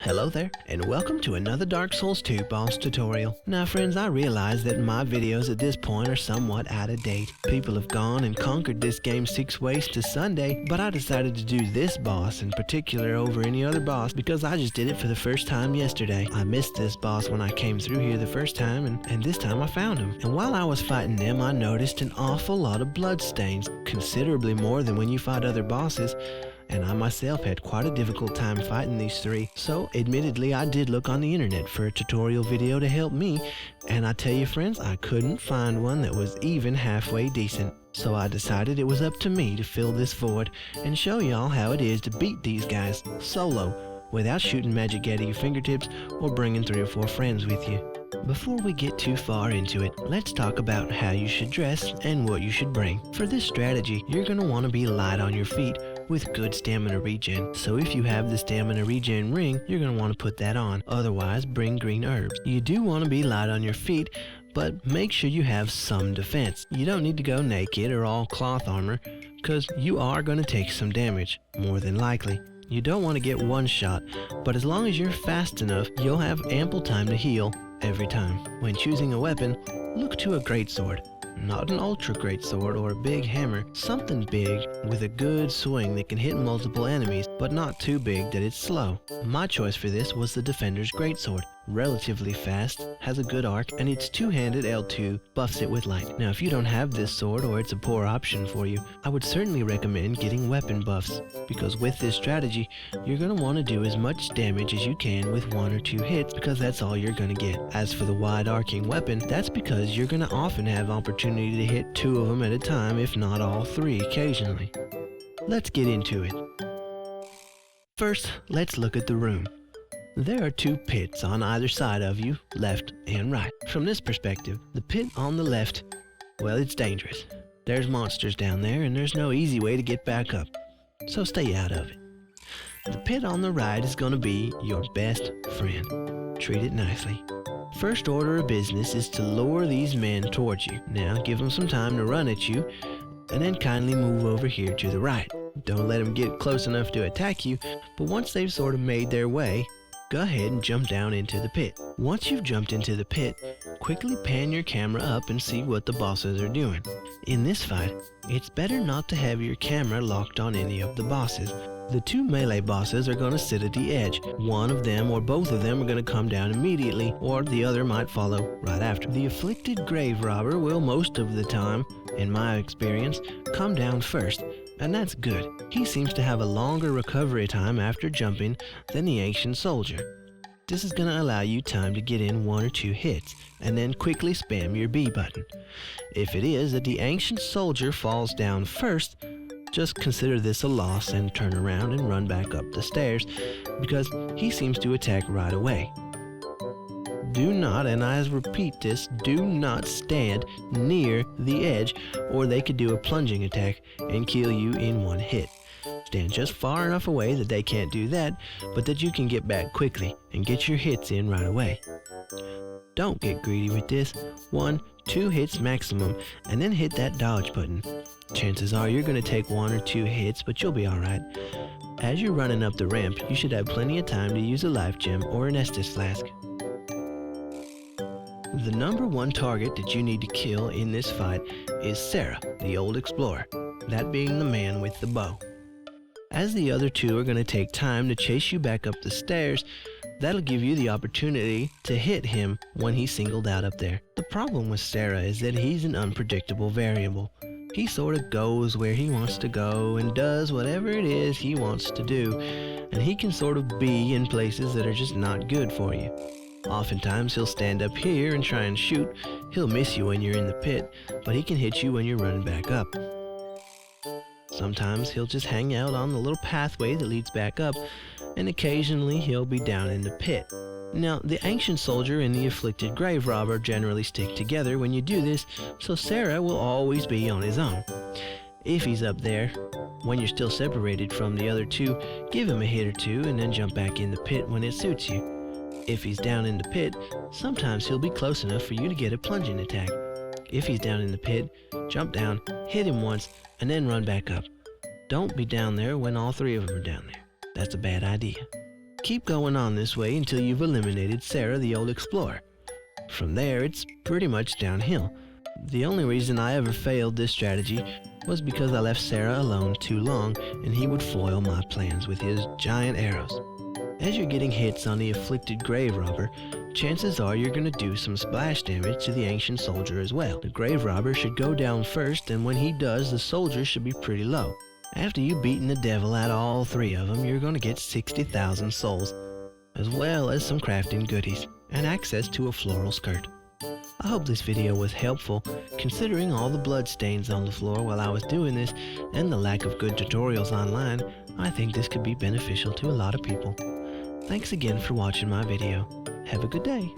Hello there, and welcome to another Dark Souls 2 boss tutorial. Now friends, I realize that my videos at this point are somewhat out of date. People have gone and conquered this game 6 ways to Sunday, but I decided to do this boss in particular over any other boss because I just did it for the first time yesterday. I missed this boss when I came through here the first time, and this time I found him. And while I was fighting them, I noticed an awful lot of blood stains, considerably more than when you fight other bosses. And I myself had quite a difficult time fighting these three. So admittedly, I did look on the internet for a tutorial video to help me, and I tell you friends, I couldn't find one that was even halfway decent. So I decided it was up to me to fill this void and show y'all how it is to beat these guys solo without shooting magic out of your fingertips or bringing 3 or 4 friends with you. Before we get too far into it, let's talk about how you should dress and what you should bring. For this strategy, you're going to want to be light on your feet with good stamina regen. So if you have the stamina regen ring, you're going to want to put that on. Otherwise, bring green herbs. You do want to be light on your feet, but make sure you have some defense. You don't need to go naked or all cloth armor, because you are going to take some damage, more than likely. You don't want to get one shot, but as long as you're fast enough, you'll have ample time to heal every time. When choosing a weapon, look to a greatsword. Not an ultra greatsword or a big hammer, something big with a good swing that can hit multiple enemies, but not too big that it's slow. My choice for this was the Defender's Greatsword. Relatively fast, has a good arc, and its two-handed L2 buffs it with light. Now if you don't have this sword or it's a poor option for you, I would certainly recommend getting weapon buffs, because with this strategy, you're going to want to do as much damage as you can with 1 or 2 hits, because that's all you're going to get. As for the wide arcing weapon, that's because you're going to often have opportunity to hit 2 of them at a time, if not all 3 occasionally. Let's get into it. First, let's look at the room. There are 2 pits on either side of you, left and right. From this perspective, the pit on the left, well, it's dangerous. There's monsters down there and there's no easy way to get back up, so stay out of it. The pit on the right is going to be your best friend. Treat it nicely. First order of business is to lure these men towards you. Now give them some time to run at you, and then kindly move over here to the right. Don't let them get close enough to attack you, but once they've sort of made their way, go ahead and jump down into the pit. Once you've jumped into the pit, quickly pan your camera up and see what the bosses are doing. In this fight, it's better not to have your camera locked on any of the bosses. The 2 melee bosses are going to sit at the edge. One of them or both of them are going to come down immediately, or the other might follow right after. The Afflicted Grave robber will most of the time, in my experience, come down first. And that's good. He seems to have a longer recovery time after jumping than the Ancient Soldier. This is going to allow you time to get in 1 or 2 hits, and then quickly spam your B button. If it is that the Ancient Soldier falls down first, just consider this a loss and turn around and run back up the stairs, because he seems to attack right away. Do not, and I repeat this, do not stand near the edge, or they could do a plunging attack and kill you in 1 hit. Stand just far enough away that they can't do that, but that you can get back quickly and get your hits in right away. Don't get greedy with this. 1, 2 hits maximum, and then hit that dodge button. Chances are you're going to take 1 or 2 hits, but you'll be alright. As you're running up the ramp, you should have plenty of time to use a life gem or an Estus flask. The number 1 target that you need to kill in this fight is Cerah the Old Explorer, that being the man with the bow. As the other 2 are going to take time to chase you back up the stairs, that'll give you the opportunity to hit him when he's singled out up there. The problem with Cerah is that he's an unpredictable variable. He sort of goes where he wants to go and does whatever it is he wants to do, and he can sort of be in places that are just not good for you. Oftentimes he'll stand up here and try and shoot. He'll miss you when you're in the pit, but he can hit you when you're running back up. Sometimes he'll just hang out on the little pathway that leads back up, and occasionally he'll be down in the pit. Now, the Ancient Soldier and the Afflicted Grave robber generally stick together when you do this, so Cerah will always be on his own. If he's up there, when you're still separated from the other 2, give him a hit or 2 and then jump back in the pit when it suits you. If he's down in the pit, sometimes he'll be close enough for you to get a plunging attack. If he's down in the pit, jump down, hit him once, and then run back up. Don't be down there when all 3 of them are down there. That's a bad idea. keep going on this way until you've eliminated Cerah the Old Explorer. From there, it's pretty much downhill. The only reason I ever failed this strategy was because I left Cerah alone too long and he would foil my plans with his giant arrows. As you're getting hits on the Afflicted Grave Robber, chances are you're going to do some splash damage to the Ancient Soldier as well. The Grave Robber should go down first, and when he does, the Soldier should be pretty low. After you've beaten the devil out of all three of them, you're going to get 60,000 souls, as well as some crafting goodies, and access to a floral skirt. I hope this video was helpful, considering all the blood stains on the floor while I was doing this, and the lack of good tutorials online. I think this could be beneficial to a lot of people. Thanks again for watching my video. Have a good day.